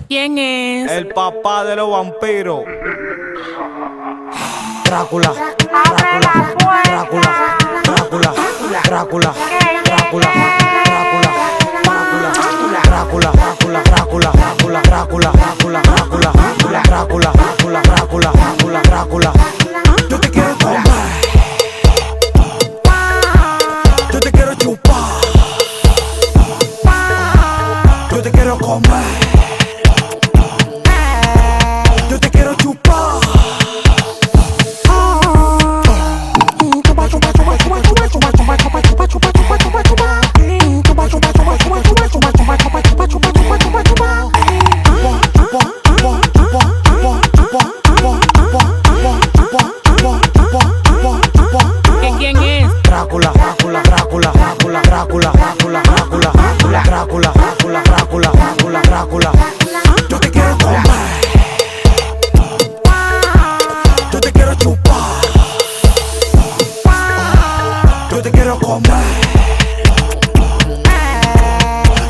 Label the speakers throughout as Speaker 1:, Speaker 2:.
Speaker 1: ¿Quién es?
Speaker 2: El papá de los vampiros.
Speaker 3: Drácula,
Speaker 4: Abre la puerta.
Speaker 3: Drácula, Drácula, Drácula, Drácula, Drácula, Drácula, Drácula, Drácula, Drácula, Drácula, Drácula, Drácula, Drácula, Drácula, Drácula, Drácula, Drácula. Yo te quiero tomar, yo te quiero chupar, yo te quiero comer, yo te quiero chupar.
Speaker 1: ¿Quién es?
Speaker 3: Drácula, Drácula, Drácula, Drácula, Drácula, Drácula, Drácula, Drácula, Drácula, Drácula, Drácula, Drácula. Yo te quiero tomar, yo te quiero chupar, yo te quiero comer,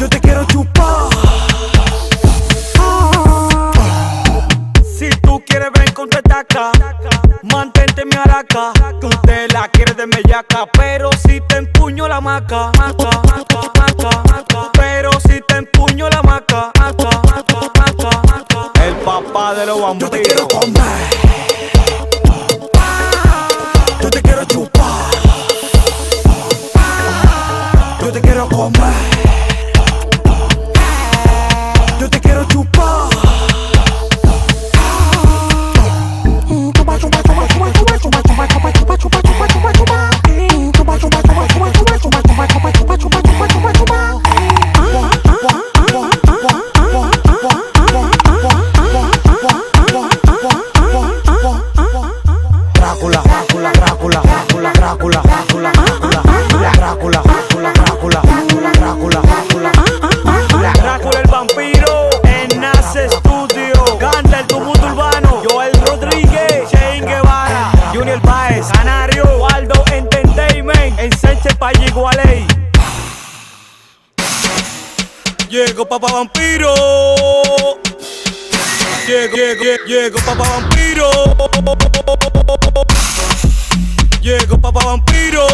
Speaker 3: yo te quiero chupar.
Speaker 2: Si tú quieres ven con tetaca, mantente mi araca. Tú te la quieres de mellaca, pero si te empuño la maca, maca, maca, maca, maca. Pero si te empuño la maca, maca, maca, maca, maca. El papá de los
Speaker 3: Yo te
Speaker 2: vampiros.
Speaker 3: quiero comer, yo te quiero chupar, yo te quiero comer, yo te quiero chupar. Drácula, Drácula, Drácula, Drácula, Drácula, Drácula, Drácula, Drácula, Drácula, Drácula, Drácula, Drácula.
Speaker 2: Drácula el vampiro en Nace Studio. Canta el tumulto urbano. Joel Rodríguez, Shane Guevara, Junior Baez, Canario, Waldo Entertainment, Enseche Payigualey. Llego papá vampiro. Llego papá vampiro. Llego papá vampiro.